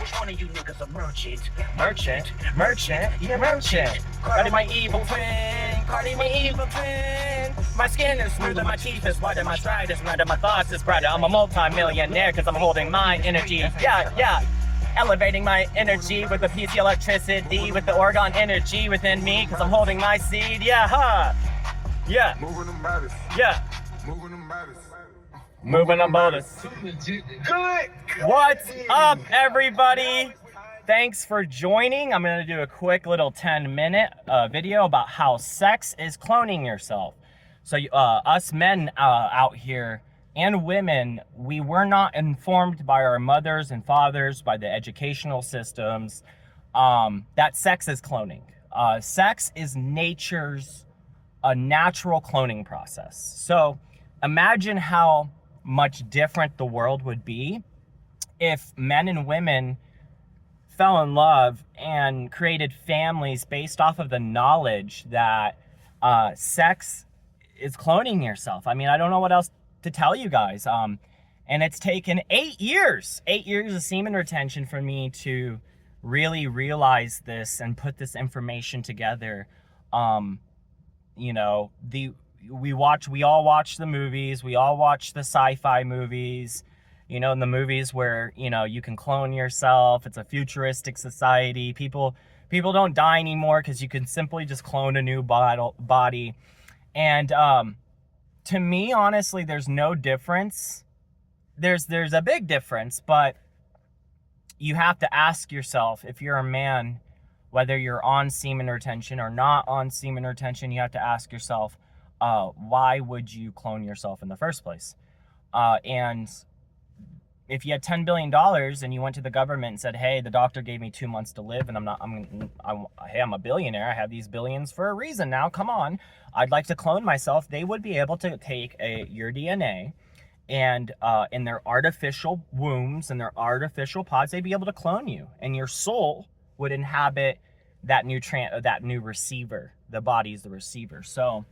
Which one of you niggas a merchant? You're merchant. Cardi my evil twin. My skin is smooth and my teeth is white and my stride is red and my thoughts is brighter. I'm a multi-millionaire cause I'm holding my energy. Yeah. Elevating my energy with the PC electricity, with the Oregon energy within me, cause I'm holding my seed. Yeah. Moving them bodies. Yeah. Moving them bodies. Moving them bodies. Good. What's up, everybody? Thanks for joining. I'm gonna do a quick little 10-minute video about how sex is cloning yourself. So us men out here and women, we were not informed by our mothers and fathers, by the educational systems, that sex is cloning. Sex is a natural cloning process. So imagine how much different the world would be if men and women fell in love and created families based off of the knowledge that sex is cloning yourself. I mean, I don't know what else to tell you guys. And it's taken 8 years of semen retention for me to really realize this and put this information together. You know, we all watch the movies, we all watch the sci-fi movies, you know, in the movies where, you know, you can clone yourself. It's a futuristic society. People don't die anymore because you can simply just clone a new body. And to me, honestly, there's no difference. There's a big difference, but you have to ask yourself, if you're a man, whether you're on semen retention or not on semen retention, you have to ask yourself, why would you clone yourself in the first place? And if you had $10 billion and you went to the government and said, hey, the doctor gave me 2 months to live and I'm a billionaire, I have these billions for a reason now, come on, I'd like to clone myself, they would be able to take your DNA and in their artificial wombs and their artificial pods, they'd be able to clone you, and your soul would inhabit that new receiver. The body's the receiver. So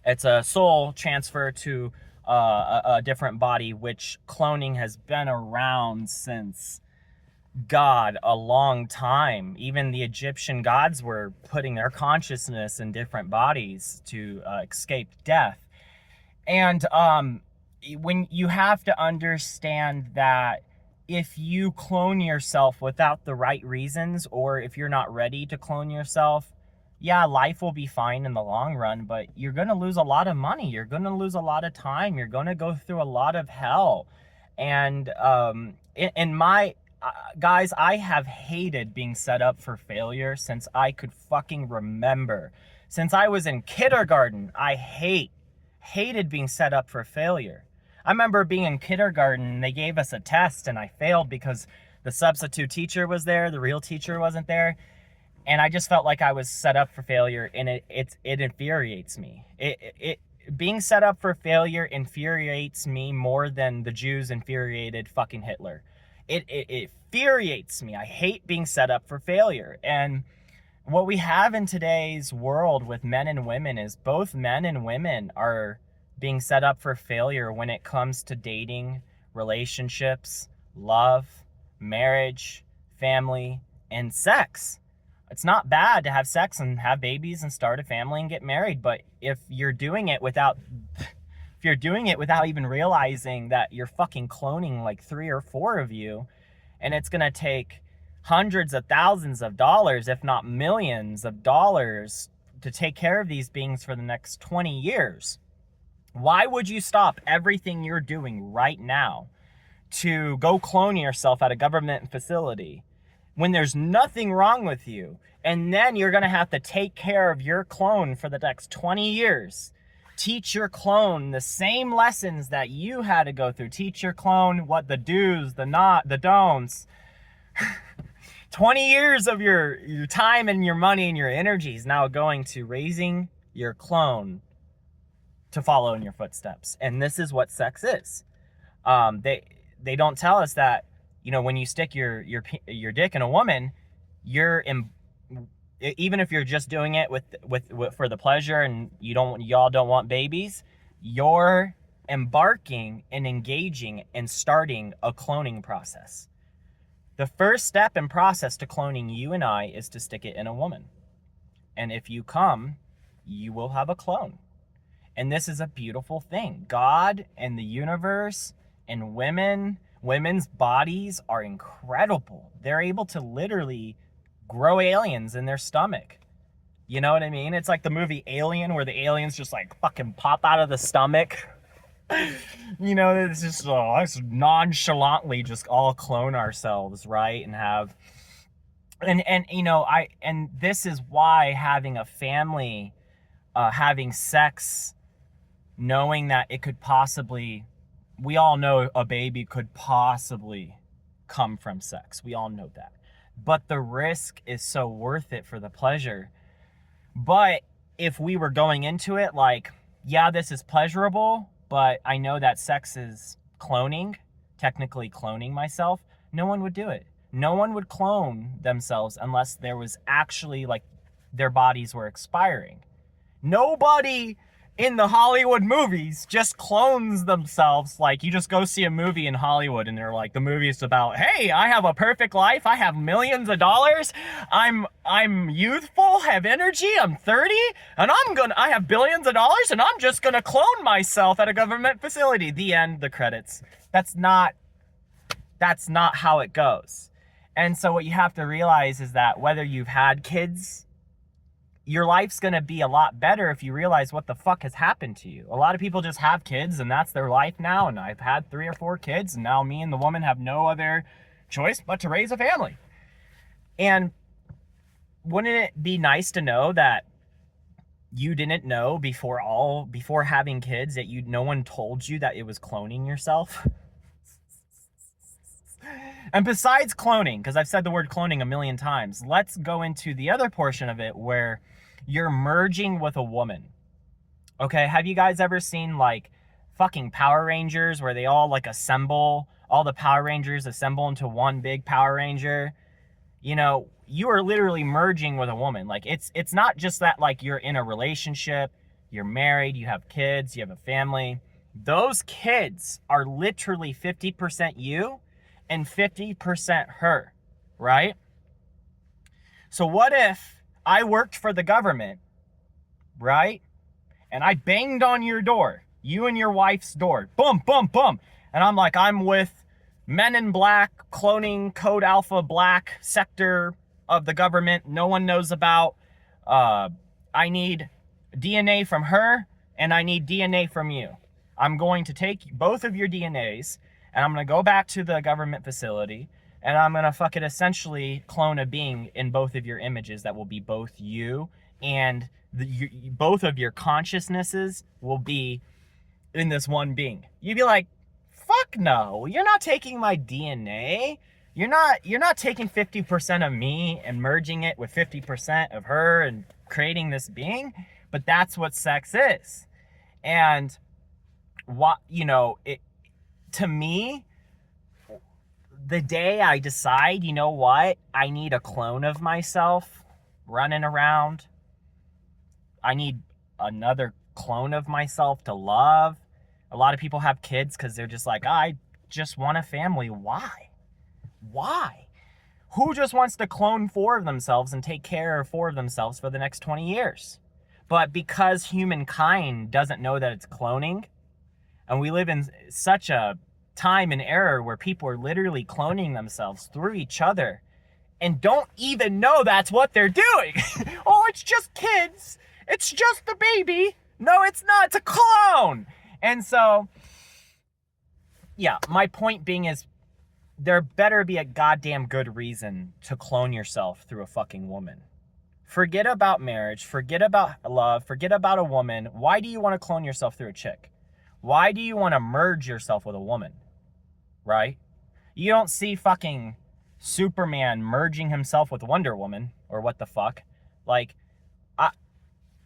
it's a soul transfer to a different body, which cloning has been around since God, a long time. Even the Egyptian gods were putting their consciousness in different bodies to escape death. And when you have to understand that if you clone yourself without the right reasons, or if you're not ready to clone yourself, yeah, life will be fine in the long run, but you're going to lose a lot of money. You're going to lose a lot of time. You're going to go through a lot of hell. And guys, I have hated being set up for failure since I could fucking remember. Since I was in kindergarten, I hated being set up for failure. I remember being in kindergarten and they gave us a test and I failed because the substitute teacher was there, the real teacher wasn't there. And I just felt like I was set up for failure, and it infuriates me. Being set up for failure infuriates me more than the Jews infuriated fucking Hitler. It infuriates me. I hate being set up for failure. And what we have in today's world with men and women is both men and women are being set up for failure when it comes to dating, relationships, love, marriage, family, and sex. It's not bad to have sex and have babies and start a family and get married, but if you're doing it without even realizing that you're fucking cloning like 3 or 4 of you, and it's gonna take hundreds of thousands of dollars, if not millions of dollars, to take care of these beings for the next 20 years, why would you stop everything you're doing right now to go clone yourself at a government facility when there's nothing wrong with you? And then you're going to have to take care of your clone for the next 20 years. Teach your clone the same lessons that you had to go through. Teach your clone what the do's, the don'ts. 20 years of your time and your money and your energy is now going to raising your clone to follow in your footsteps. And this is what sex is. They don't tell us that, you know, when you stick your dick in a woman, even if you're just doing it with for the pleasure and y'all don't want babies, you're embarking and engaging and starting a cloning process. The first step in process to cloning you and I is to stick it in a woman. And if you come, you will have a clone. And this is a beautiful thing. God and the universe and women's bodies are incredible. They're able to literally grow aliens in their stomach. You know what I mean? It's like the movie Alien, where the aliens just like fucking pop out of the stomach. You know, it's just let's nonchalantly just all clone ourselves, right? And have and you know, and this is why having a family, having sex, knowing that it could possibly, we all know a baby could possibly come from sex. We all know that. But the risk is so worth it for the pleasure. But if we were going into it like, yeah, this is pleasurable, but I know that sex is cloning, technically cloning myself, no one would do it. No one would clone themselves unless there was actually like their bodies were expiring. Nobody in the Hollywood movies just clones themselves. Like, you just go see a movie in Hollywood and they're like, the movie is about, hey, I have a perfect life, I have millions of dollars, I'm youthful, have energy, I'm 30, and I have billions of dollars, and I'm just gonna clone myself at a government facility. The end, the credits. That's not how it goes. And so what you have to realize is that whether you've had kids, your life's going to be a lot better if you realize what the fuck has happened to you. A lot of people just have kids and that's their life now. And I've had 3 or 4 kids, and now me and the woman have no other choice but to raise a family. And wouldn't it be nice to know that you didn't know before having kids, that no one told you that it was cloning yourself? And besides cloning, because I've said the word cloning a million times, let's go into the other portion of it where you're merging with a woman. Okay, have you guys ever seen like fucking Power Rangers where they all like assemble, all the Power Rangers assemble into one big Power Ranger? You know, you are literally merging with a woman. Like, it's not just that like you're in a relationship, you're married, you have kids, you have a family. Those kids are literally 50% you and 50% her, right? So what if I worked for the government, right? And I banged on your door, you and your wife's door, boom, boom, boom. And I'm like, I'm with Men in Black, cloning Code Alpha Black sector of the government no one knows about. I need DNA from her and I need DNA from you. I'm going to take both of your DNAs and I'm going to go back to the government facility and I'm going to fucking essentially clone a being in both of your images that will be both you, and both of your consciousnesses will be in this one being. You'd be like, fuck no, you're not taking my DNA. You're not taking 50% of me and merging it with 50% of her and creating this being. But that's what sex is. And what, you know, to me, the day I decide, you know what, I need a clone of myself running around, I need another clone of myself to love. A lot of people have kids because they're just like, I just want a family. Why? Who just wants to clone 4 of themselves and take care of 4 of themselves for the next 20 years? But because humankind doesn't know that it's cloning, and we live in such a time and era where people are literally cloning themselves through each other and don't even know that's what they're doing. Oh, it's just kids. It's just the baby. No, it's not. It's a clone. And so, yeah, my point being is there better be a goddamn good reason to clone yourself through a fucking woman. Forget about marriage. Forget about love. Forget about a woman. Why do you want to clone yourself through a chick? Why do you want to merge yourself with a woman? Right? You don't see fucking Superman merging himself with Wonder Woman, or what the fuck. Like,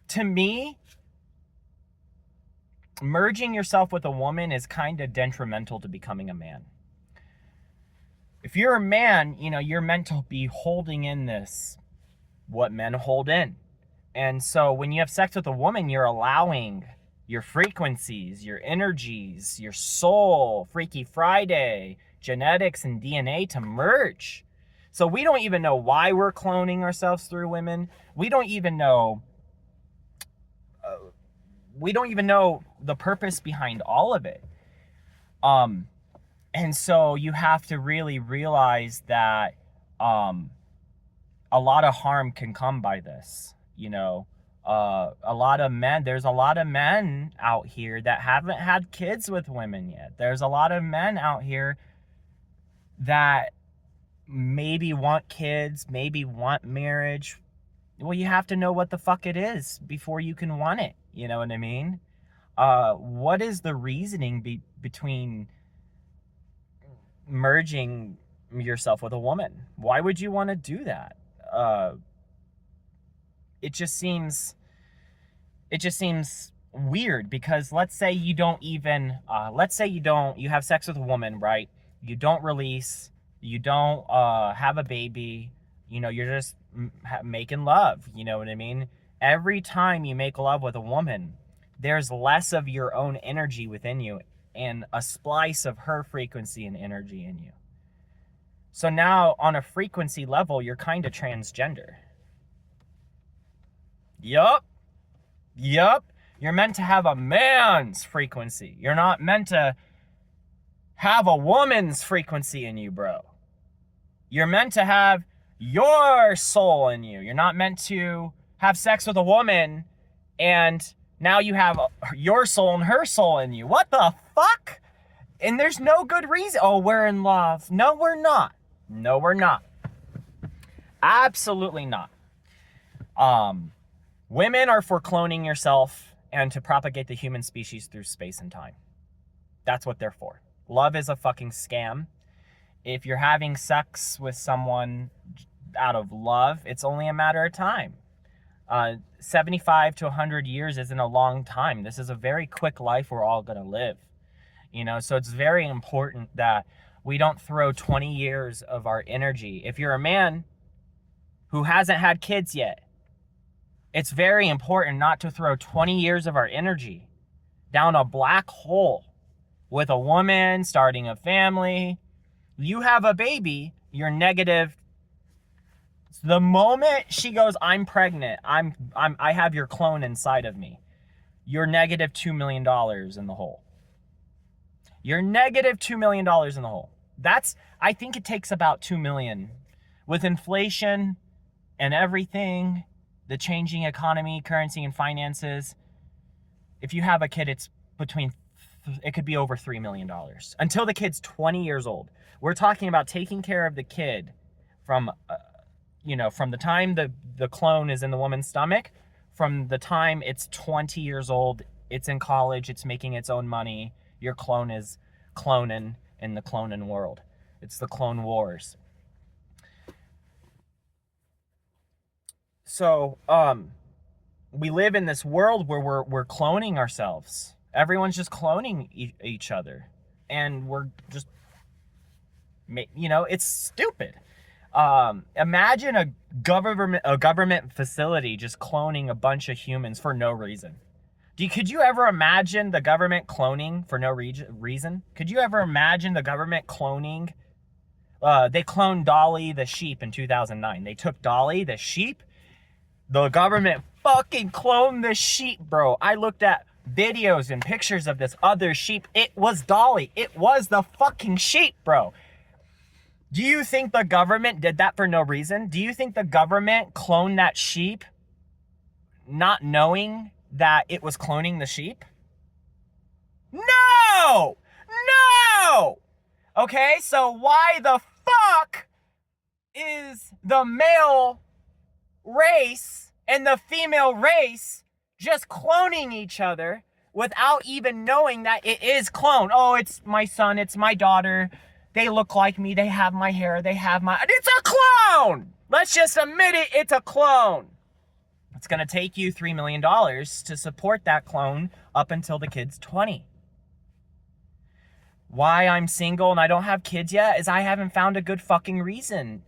to me, merging yourself with a woman is kind of detrimental to becoming a man. If you're a man, you know, you're meant to be holding in this, what men hold in. And so when you have sex with a woman, you're allowing your frequencies, your energies, your soul, Freaky Friday, genetics and DNA to merge. So we don't even know why we're cloning ourselves through women. We don't even know the purpose behind all of it. And so you have to really realize that a lot of harm can come by this. You know, there's a lot of men out here that haven't had kids with women yet. There's a lot of men out here that maybe want kids, maybe want marriage. Well, you have to know what the fuck it is before you can want it. You know what I mean? What is the reasoning between merging yourself with a woman? Why would you want to do that? It just seems weird, because let's say you have sex with a woman, right? You don't release, you don't have a baby, you know, you're just making love, you know what I mean? Every time you make love with a woman, there's less of your own energy within you and a splice of her frequency and energy in you. So now on a frequency level, you're kind of transgender. Yup. You're meant to have a man's frequency. You're not meant to have a woman's frequency in you, bro. You're meant to have your soul in you. You're not meant to have sex with a woman and now you have your soul and her soul in you. What the fuck? And there's no good reason. Oh, we're in love. No, we're not. No, we're not. Absolutely not. Women are for cloning yourself and to propagate the human species through space and time. That's what they're for. Love is a fucking scam. If you're having sex with someone out of love, it's only a matter of time. 75 to 100 years isn't a long time. This is a very quick life we're all going to live. You know, so it's very important that we don't throw 20 years of our energy. If you're a man who hasn't had kids yet, it's very important not to throw 20 years of our energy down a black hole with a woman starting a family. You have a baby, you're negative. The moment she goes, I'm pregnant, I have your clone inside of me, you're negative $2 million in the hole. You're negative $2 million in the hole. I think it takes about 2 million with inflation and everything, the changing economy, currency, and finances. If you have a kid, it could be over $3 million until the kid's 20 years old. We're talking about taking care of the kid from the time the clone is in the woman's stomach, from the time it's 20 years old, it's in college, it's making its own money. Your clone is cloning in the cloning world. It's the clone wars. So, we live in this world where we're cloning ourselves. Everyone's just cloning each other. And we're just, it's stupid. Imagine a government facility just cloning a bunch of humans for no reason. Could you ever imagine the government cloning for no reason? Could you ever imagine the government cloning? They cloned Dolly the sheep in 2009. They took Dolly the sheep. The government fucking cloned the sheep, bro. I looked at videos and pictures of this other sheep. It was Dolly. It was the fucking sheep, bro. Do you think the government did that for no reason? Do you think the government cloned that sheep not knowing that it was cloning the sheep? No! Okay, so why the fuck is the male race and the female race just cloning each other without even knowing that it is clone? Oh, it's my son, it's my daughter. They look like me, they have my hair, it's a clone! Let's just admit it, it's a clone. It's gonna take you $3 million to support that clone up until the kid's 20. Why I'm single and I don't have kids yet is I haven't found a good fucking reason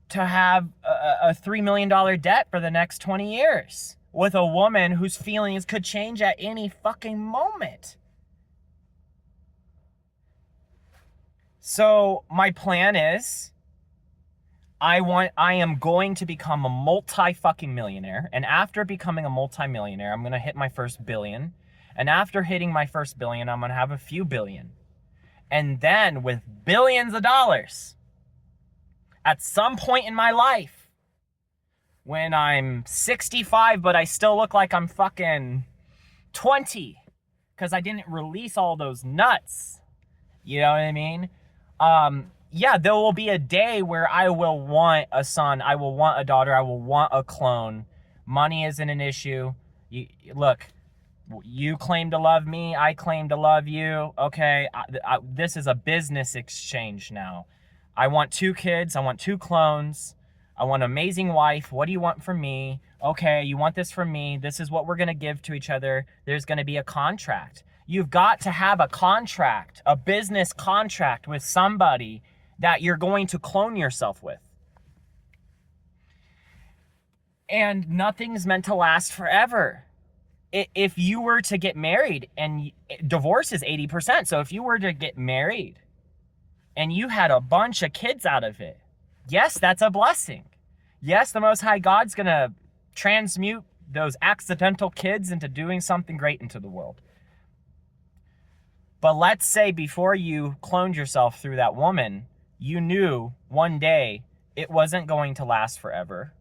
to have a $3 million debt for the next 20 years with a woman whose feelings could change at any fucking moment. So my plan is I am going to become a multi-fucking millionaire. And after becoming a multi-millionaire, I'm going to hit my first billion. And after hitting my first billion, I'm going to have a few billion. And then with billions of dollars, at some point in my life, when I'm 65, but I still look like I'm fucking 20, because I didn't release all those nuts. You know what I mean? Yeah, there will be a day where I will want a son, I will want a daughter, I will want a clone. Money isn't an issue. Look, you claim to love me, I claim to love you. Okay, this is a business exchange now. I want 2 kids, I want 2 clones, I want an amazing wife. What do you want from me? Okay, you want this from me. This is what we're gonna give to each other. There's gonna be a contract. You've got to have a contract, a business contract with somebody that you're going to clone yourself with. And nothing's meant to last forever. If you were to get married, and divorce is 80%, so if you were to get married and you had a bunch of kids out of it, yes, that's a blessing. Yes, the Most High God's gonna transmute those accidental kids into doing something great into the world. But let's say before you cloned yourself through that woman, you knew one day it wasn't going to last forever.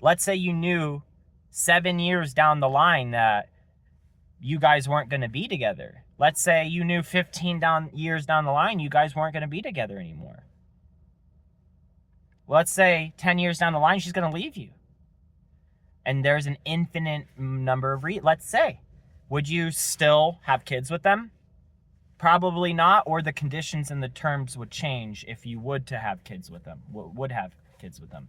Let's say you knew 7 years down the line that you guys weren't going to be together. Let's say you knew 15 years down the line you guys weren't going to be together anymore. Let's say 10 years down the line she's going to leave you. And there's an infinite number of let's say, would you still have kids with them? Probably not, or the conditions and the terms would change if you would have kids with them.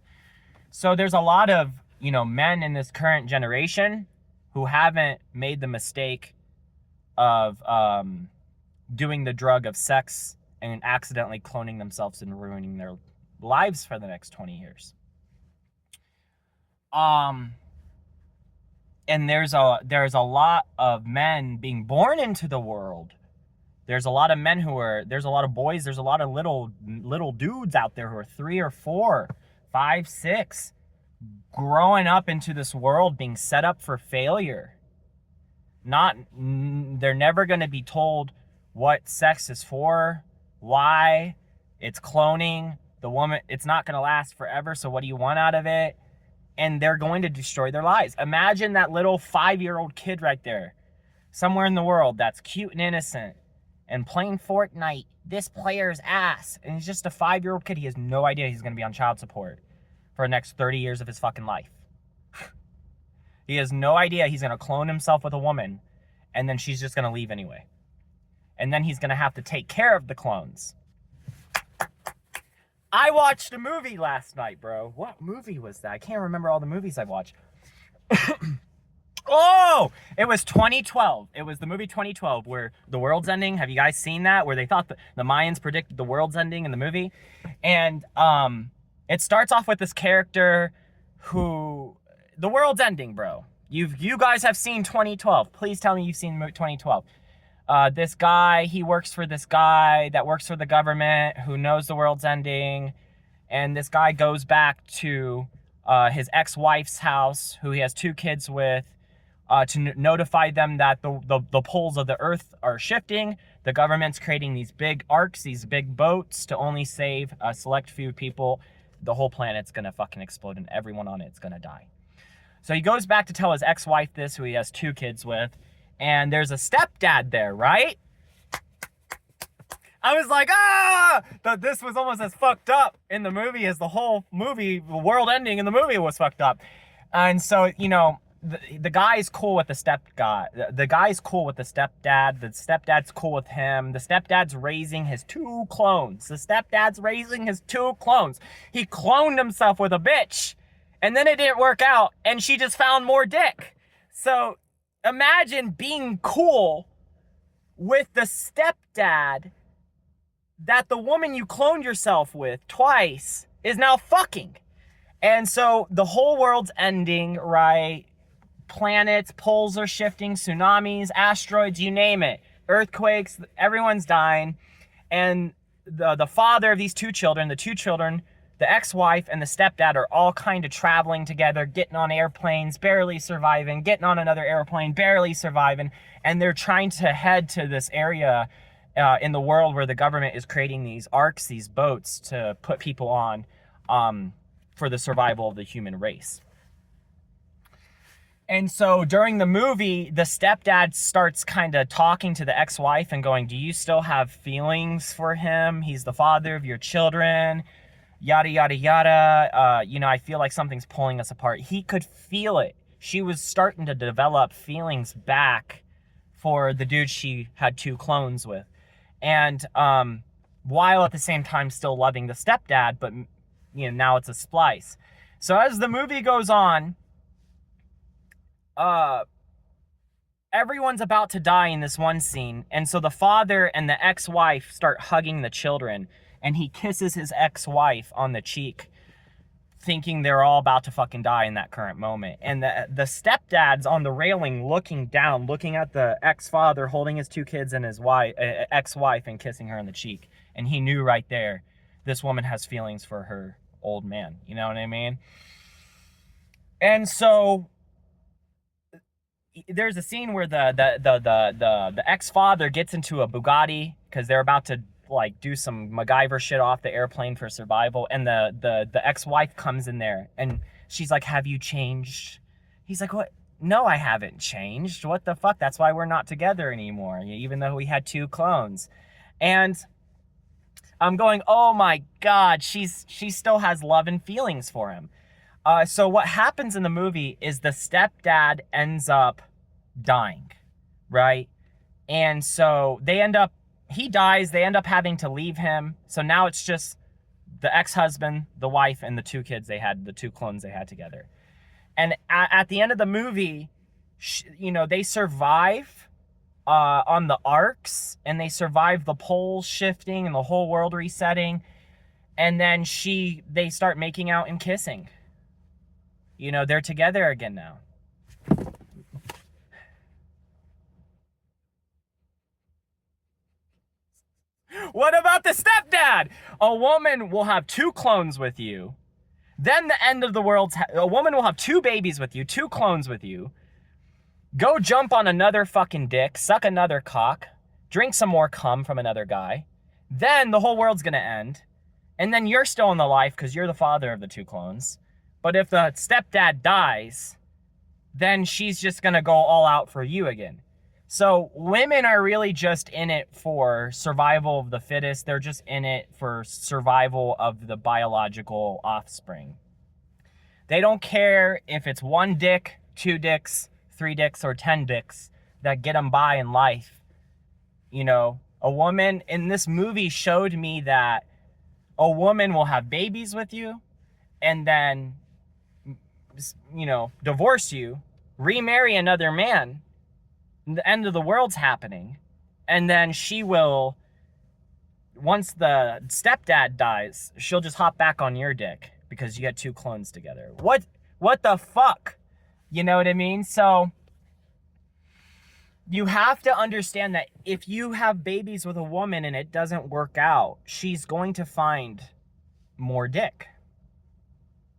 So there's a lot of, men in this current generation who haven't made the mistake of doing the drug of sex and accidentally cloning themselves and ruining their lives for the next 20 years. And there's a lot of men being born into the world. There's a lot of men there's a lot of boys, there's a lot of little dudes out there who are 3 or 4, 5, 6, growing up into this world being set up for failure. They're never going to be told what sex is for, why, it's cloning, the woman, it's not going to last forever, so what do you want out of it? And they're going to destroy their lives. Imagine that little 5-year-old kid right there, somewhere in the world that's cute and innocent, and playing Fortnite, this player's ass. And he's just a 5-year-old kid. He has no idea he's going to be on child support for the next 30 years of his fucking life. He has no idea he's going to clone himself with a woman, and then she's just going to leave anyway. And then he's going to have to take care of the clones. I watched a movie last night, bro. What movie was that? I can't remember all the movies I watched. Oh, it was 2012. It was the movie 2012 where the world's ending. Have you guys seen that? Where they thought the Mayans predicted the world's ending in the movie. And it starts off with this character who, the world's ending, bro. You guys have seen 2012. Please tell me you've seen 2012. This guy, he works for this guy that works for the government who knows the world's ending. And this guy goes back to his ex-wife's house, who he has 2 kids with, to notify them that the poles of the earth are shifting. The government's creating these big arcs, these big boats to only save a select few people. The whole planet's gonna fucking explode and everyone on it's gonna die. So he goes back to tell his ex-wife this, who he has 2 kids with, and there's a stepdad there, right? I was like, this was almost as fucked up in the movie as the whole movie, the world ending in the movie was fucked up. And so, the guy's cool with the the guy's cool with the stepdad. The stepdad's cool with him. The stepdad's raising his 2 clones. He cloned himself with a bitch. And then it didn't work out. And she just found more dick. So imagine being cool with the stepdad that the woman you cloned yourself with twice is now fucking. And so the whole world's ending, right? Planets, poles are shifting, tsunamis, asteroids, you name it, earthquakes, everyone's dying. And the father of these 2 children, the the ex-wife and the stepdad are all kind of traveling together, getting on airplanes, barely surviving, getting on another airplane, barely surviving, and they're trying to head to this area in the world where the government is creating these arcs, these boats to put people on for the survival of the human race. And so during the movie, the stepdad starts kind of talking to the ex-wife and going, do you still have feelings for him? He's the father of your children, yada, yada, yada. You know, I feel like something's pulling us apart. He could feel it. She was starting to develop feelings back for the dude she had 2 clones with. And while at the same time still loving the stepdad, but, you know, now it's a splice. So as the movie goes on, everyone's about to die in this one scene, and so the father and the ex-wife start hugging the children, and he kisses his ex-wife on the cheek, thinking they're all about to fucking die in that current moment. And the stepdad's on the railing looking down, looking at the ex-father holding his 2 kids and his ex-wife and kissing her on the cheek, and he knew right there, this woman has feelings for her old man, you know what I mean? And so there's a scene where the ex-father gets into a Bugatti because they're about to like do some MacGyver shit off the airplane for survival, and the ex-wife comes in there and she's like, have you changed? He's like, what? No, I haven't changed. What the fuck? That's why we're not together anymore, even though we had 2 clones. And I'm going, oh my God, she still has love and feelings for him. So what happens in the movie is the stepdad ends up dying, right? And so he dies, they end up having to leave him. So now it's just the ex-husband, the wife, and the 2 kids they had, the 2 clones they had together. And at the end of the movie, you know, they survive on the arcs, and they survive the poles shifting and the whole world resetting. And then they start making out and kissing. You know, they're together again now. What about the stepdad? A woman will have 2 clones with you. Then the end of the world's... a woman will have 2 babies with you, 2 clones with you. Go jump on another fucking dick, suck another cock, drink some more cum from another guy. Then the whole world's gonna end. And then you're still in the life because you're the father of the 2 clones. But if the stepdad dies, then she's just going to go all out for you again. So women are really just in it for survival of the fittest. They're just in it for survival of the biological offspring. They don't care if it's 1 dick, 2 dicks, 3 dicks, or 10 dicks that get them by in life. You know, a woman in this movie showed me that a woman will have babies with you and then, you know, divorce you, remarry another man, the end of the world's happening, and then she will, once the stepdad dies, she'll just hop back on your dick because you got 2 clones together. What the fuck? You know what I mean? So you have to understand that if you have babies with a woman and it doesn't work out, she's going to find more dick.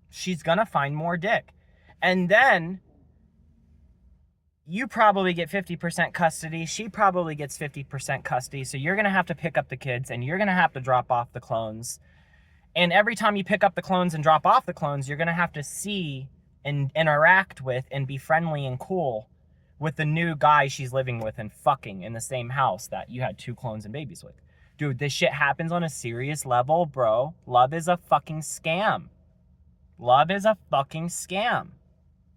She's gonna find more dick. And then you probably get 50% custody. She probably gets 50% custody. So you're gonna have to pick up the kids and you're gonna have to drop off the clones. And every time you pick up the clones and drop off the clones, you're gonna have to see and interact with and be friendly and cool with the new guy she's living with and fucking in the same house that you had 2 clones and babies with. Dude, this shit happens on a serious level, bro. Love is a fucking scam. Love is a fucking scam.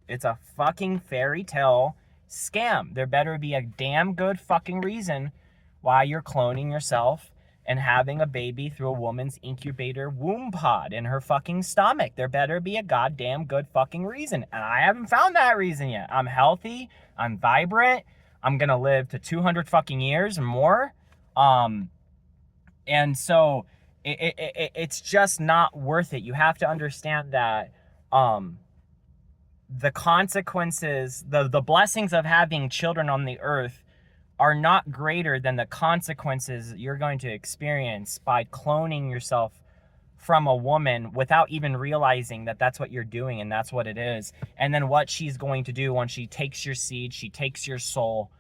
It's a fucking fairy tale scam. There better be a damn good fucking reason why you're cloning yourself and having a baby through a woman's incubator womb pod in her fucking stomach. There better be a goddamn good fucking reason. And I haven't found that reason yet. I'm healthy. I'm vibrant. I'm gonna live to 200 fucking years and more. And so it's just not worth it. You have to understand that the consequences, the blessings of having children on the earth are not greater than the consequences you're going to experience by cloning yourself from a woman without even realizing that that's what you're doing and that's what it is. And then what she's going to do when she takes your seed, she takes your soul.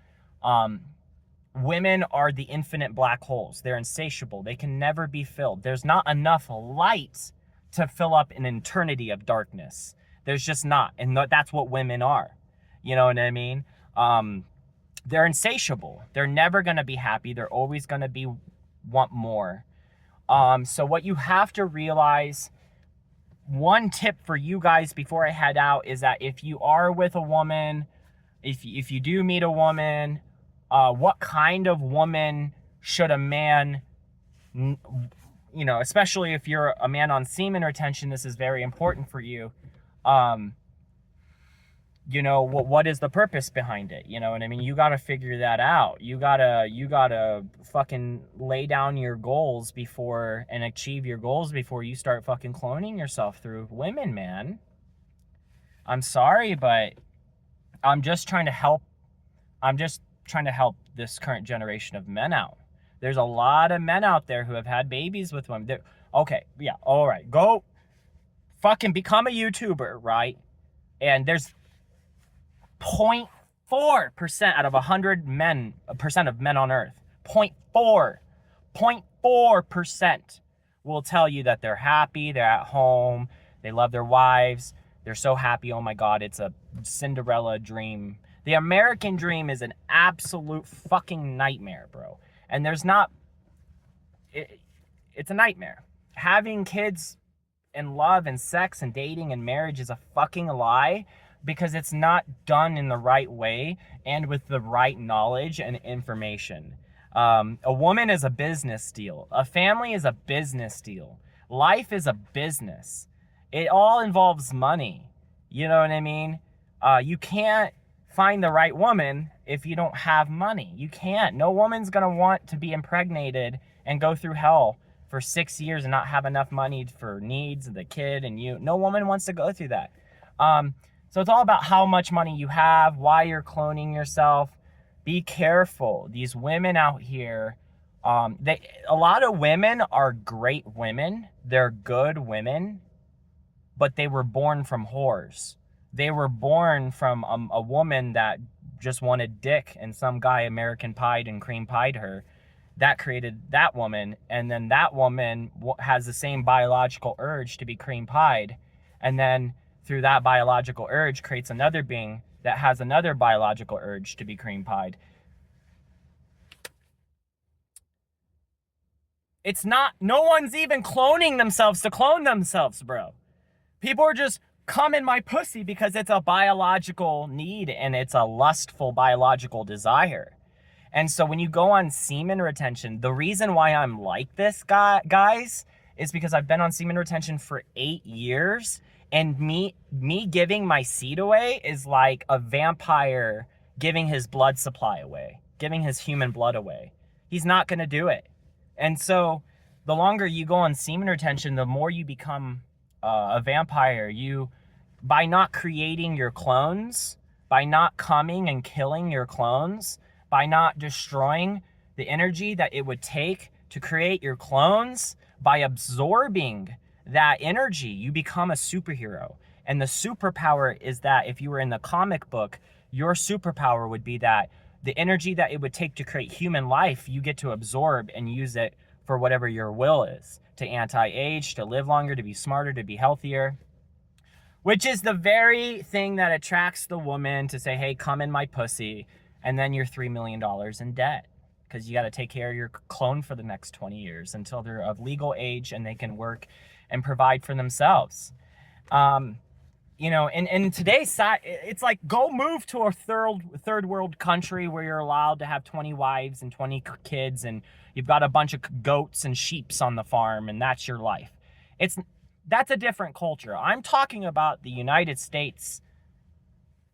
Women are the infinite black holes. They're insatiable. They can never be filled. There's not enough light to fill up an eternity of darkness. There's just not. And that's what women are. You know what I mean? They're insatiable. They're never going to be happy. They're always going to want more. So what you have to realize, one tip for you guys before I head out, is that if you are with a woman, if you do meet a woman, what kind of woman should a man, especially if you're a man on semen retention, this is very important for you. What is the purpose behind it? You know what I mean? You got to figure that out. You gotta fucking lay down your goals and achieve your goals before you start fucking cloning yourself through women, man. I'm sorry, but I'm just trying to help this current generation of men out. There's a lot of men out there who have had babies with women. Okay, yeah, all right. Go fucking become a YouTuber, right? And there's 0.4% out of 100 percent of men on earth, 0.4% will tell you that they're happy, they're at home, they love their wives, they're so happy. Oh my God, it's a Cinderella dream. The American dream is an absolute fucking nightmare, bro. And it's a nightmare. Having kids and love and sex and dating and marriage is a fucking lie, because it's not done in the right way and with the right knowledge and information. A woman is a business deal. A family is a business deal. Life is a business. It all involves money. You know what I mean? You can't find the right woman if you don't have money. You can't. No woman's gonna want to be impregnated and go through hell for 6 years and not have enough money for needs of the kid and you. No woman wants to go through that. So it's all about how much money you have, why you're cloning yourself. Be careful. These women out here, a lot of women are great women. They're good women, but they were born from whores. They were born from a woman that just wanted dick, and some guy American pied and cream pied her. That created that woman, and then that woman has the same biological urge to be cream pied, and then through that biological urge creates another being that has another biological urge to be cream pied. No one's even cloning themselves to clone themselves, bro. People are just come in my pussy because it's a biological need and it's a lustful biological desire. And so when you go on semen retention, the reason why I'm like this, guys, is because I've been on semen retention for 8 years. And me giving my seed away is like a vampire giving his blood supply away, giving his human blood away. He's not going to do it. And so the longer you go on semen retention, the more you become a vampire. By not creating your clones, by not coming and killing your clones, by not destroying the energy that it would take to create your clones, by absorbing that energy, you become a superhero. And the superpower is that if you were in the comic book, your superpower would be that the energy that it would take to create human life, you get to absorb and use it for whatever your will is, to anti-age, to live longer, to be smarter, to be healthier, which is the very thing that attracts the woman to say, hey, come in my pussy. And then you're $3 million in debt because you got to take care of your clone for the next 20 years until they're of legal age and they can work and provide for themselves. In today's side, it's like, go move to a third world country where you're allowed to have 20 wives and 20 kids and you've got a bunch of goats and sheeps on the farm and that's your life. That's a different culture. I'm talking about the United States,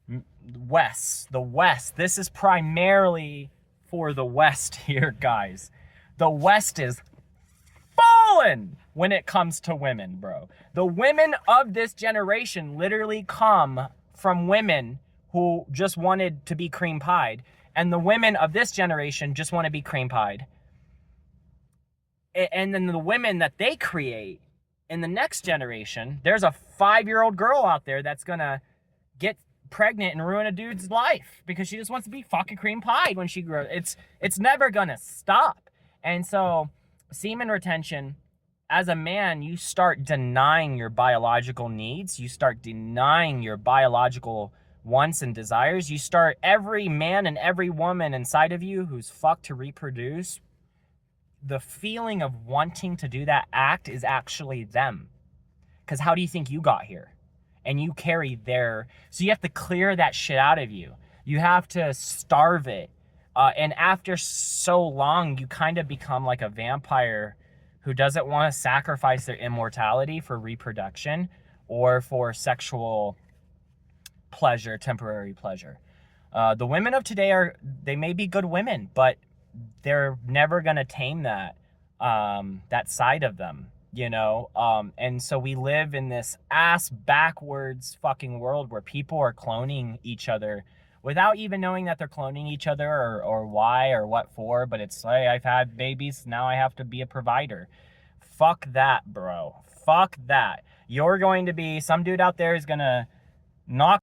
the West. This is primarily for the West here, guys. The West is fallen when it comes to women, bro. The women of this generation literally come from women who just wanted to be cream pied, and the women of this generation just want to be cream pied. And then the women that they create in the next generation, there's a 5-year-old girl out there that's gonna get pregnant and ruin a dude's life because she just wants to be fucking cream pied when she grows. It's never gonna stop. And so semen retention, as a man, you start denying your biological needs. You start denying your biological wants and desires. You start, every man and every woman inside of you who's fucked to reproduce, the feeling of wanting to do that act is actually them. Because how do you think you got here? And you carry their, so you have to clear that shit out of you. You have to starve it. And after so long, you kind of become like a vampire who doesn't want to sacrifice their immortality for reproduction or for sexual pleasure, temporary pleasure. The women of today they may be good women, but they're never going to tame that side of them, you know? And so we live in this ass backwards fucking world where people are cloning each other without even knowing that they're cloning each other or why or what for. But it's like, I've had babies, now I have to be a provider. Fuck that, bro. Fuck that. You're going to be, some dude out there is going to knock